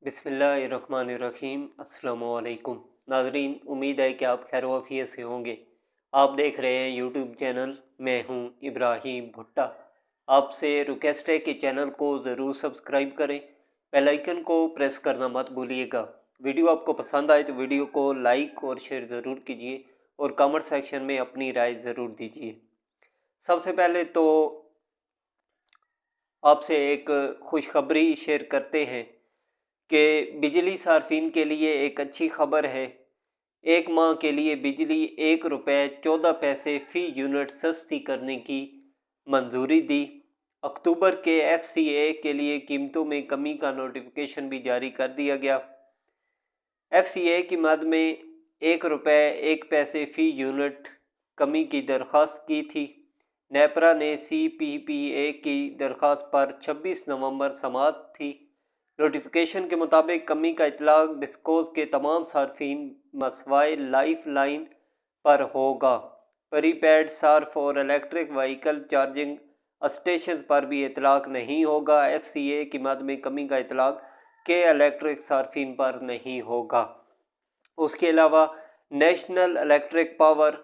बिस्मिल्लाहिर्रहमानिर्रहीम। अस्सलाम वालेकुम नाज़रीन, उम्मीद है कि आप खैर वाफियत से होंगे। आप देख रहे हैं यूट्यूब चैनल, मैं हूं इब्राहिम भुट्टा। आपसे रिक्वेस्ट है कि चैनल को ज़रूर सब्सक्राइब करें, बेल आइकन को प्रेस करना मत भूलिएगा। वीडियो आपको पसंद आए तो वीडियो को लाइक और शेयर ज़रूर कीजिए और कमेंट सेक्शन में अपनी राय ज़रूर दीजिए। सबसे पहले तो आपसे एक खुशखबरी शेयर करते हैं कि बिजली सार्फिन के लिए एक अच्छी खबर है। एक माह के लिए बिजली ₹1.14 फ़ी यूनिट सस्ती करने की मंजूरी दी। अक्टूबर के FCA के लिए कीमतों में कमी का नोटिफिकेशन भी जारी कर दिया गया। FCA की मद में ₹1 फ़ी यूनिट कमी की दरख्वास्त की थी। नेपरा ने CPPA की दरख्वास्त पर 26 नवंबर समाअत थी। नोटिफिकेशन के मुताबिक कमी का इतलाक डिस्कोज के तमाम सार्फिन मसवाए लाइफ लाइन पर होगा। प्रीपेड सार्फ और इलेक्ट्रिक व्हीकल चार्जिंग स्टेशन पर भी इतलाक नहीं होगा। FCA की मद में कमी का इतलाक के इलेक्ट्रिक सार्फिन पर नहीं होगा। उसके अलावा national electric power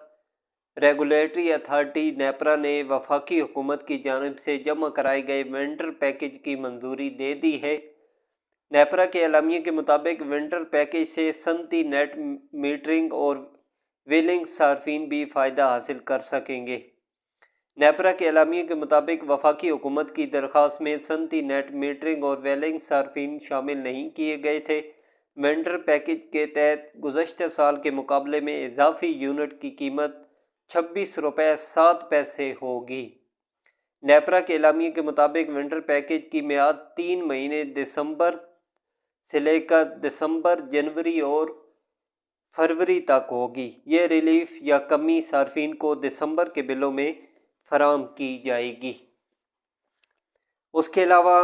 regulatory authority NEPRA ने वफाकी हुकूमत की जानिब से जमा कराए गए विंटर पैकेज की मंजूरी दे दी है। नेपरा के एलामिया के मुताबिक विंटर पैकेज से सनती नेट मीटरिंग और वेलिंग सार्फिन भी फ़ायदा हासिल कर सकेंगे। नेपरा के एलामिया के मुताबिक वफाकी हुकूमत की दरख्वास्त में सनती नेट मीटरिंग और वेलिंग सार्फिन शामिल नहीं किए गए थे। विंटर पैकेज के तहत गुज़श्ता साल के मुकाबले में इजाफी यूनिट की कीमत ₹26.07 होगी। नेपरा के एलामिया के मुताबिक विंटर पैकेज की मियाद 3 महीने दिसंबर से लेकर दिसंबर, जनवरी और फरवरी तक होगी। ये रिलीफ या कमी सार्फिन को दिसंबर के बिलों में फराम की जाएगी। उसके अलावा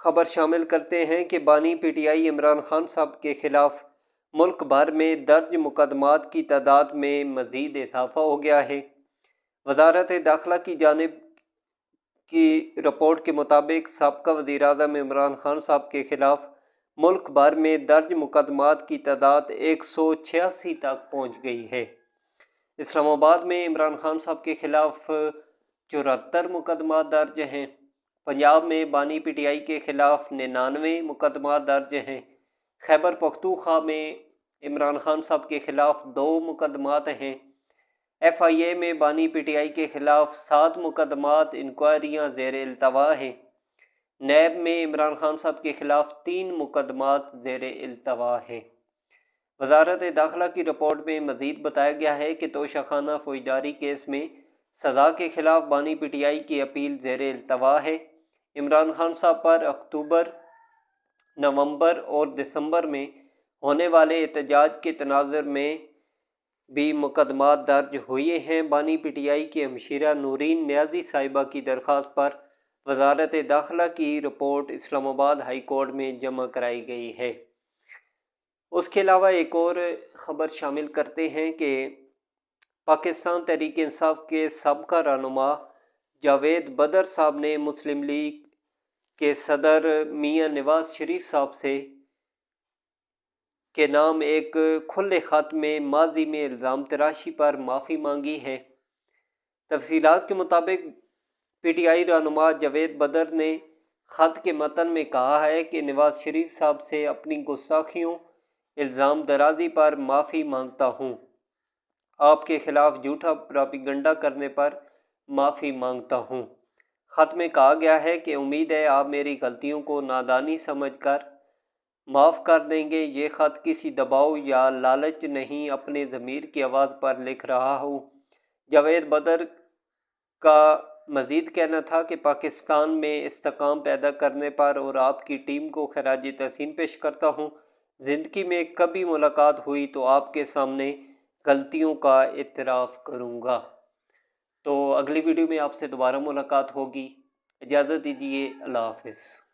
खबर शामिल करते हैं कि बानी PTI इमरान खान साहब के खिलाफ मुल्क भर में दर्ज मुकदमात की तादाद में मज़ीद इजाफा हो गया है। वज़ारत दाखिला की जानिब की रिपोर्ट के मुताबिक साबका वज़ीर-ए-आज़म इमरान खान साहब के खिलाफ मुल्क भर में दर्ज मुकदमात की तादाद 186 तक पहुँच गई है। इस्लामाबाद में इमरान खान साहब के खिलाफ 74 मुकदमात दर्ज हैं। पंजाब में बानी PTI के खिलाफ 99 मुकदमात दर्ज हैं। खैबर पख्तूनख्वा में इमरान खान साहब के खिलाफ 2 मुकदमात हैं। FIA में बानी PTI के खिलाफ 7 मुकदमात इंक्वायरियाँ ज़ेर इल्तवा हैं। नैब में इमरान खान साहब के खिलाफ 3 मुकदमात ज़ेर इल्तवा हैं। वज़ारत दाखिला की रिपोर्ट में मज़ीद बताया गया है कि तोशाखाना फौजदारी केस में सज़ा के खिलाफ बानी PTI की अपील ज़ेर इल्तवा है। इमरान खान साहब पर अक्टूबर, नवंबर और दिसंबर में होने वाले एहतजाज के तनाज़ुर में भी मुकदमात दर्ज हुए हैं। बानी PTI की हमशीरा नूरीन नियाज़ी साहिबा की दरख्वास्त पर वज़ारत दाखिला की रिपोर्ट इस्लामाबाद हाई कोर्ट में जमा कराई गई है। उसके अलावा एक और ख़बर शामिल करते हैं कि पाकिस्तान तहरीक इंसाफ के साबका रहनुमा जावेद बदर साहब ने मुस्लिम लीग के सदर मियां नवाज शरीफ साहब से के नाम एक खुले ख़त में माजी में इल्ज़ाम तराशी पर माफ़ी मांगी है। तफसीलात के मुताबिक PTI रहनुमा जावेद बदर ने ख़त के मतन में कहा है कि नवाज शरीफ साहब से अपनी गुस्ताखियों, इल्ज़ाम दराजी पर माफ़ी मांगता हूँ। आपके ख़िलाफ़ झूठा प्रोपेगेंडा करने पर माफ़ी मांगता हूँ। ख़त में कहा गया है कि उम्मीद है आप मेरी गलतियों को नादानी समझकर माफ़ कर देंगे। ये ख़त किसी दबाव या लालच नहीं, अपने ज़मीर की आवाज़ पर लिख रहा हूँ। जावेद बदर का मज़ीद कहना था कि पाकिस्तान में इस्तेकाम पैदा करने पर और आपकी टीम को खराज तहसीन पेश करता हूँ। ज़िंदगी में कभी मुलाकात हुई तो आपके सामने गलतियों का इतराफ़ करूँगा। तो अगली वीडियो में आपसे दोबारा मुलाकात होगी। इजाज़त दीजिए। अल्लाह हाफ़िज़।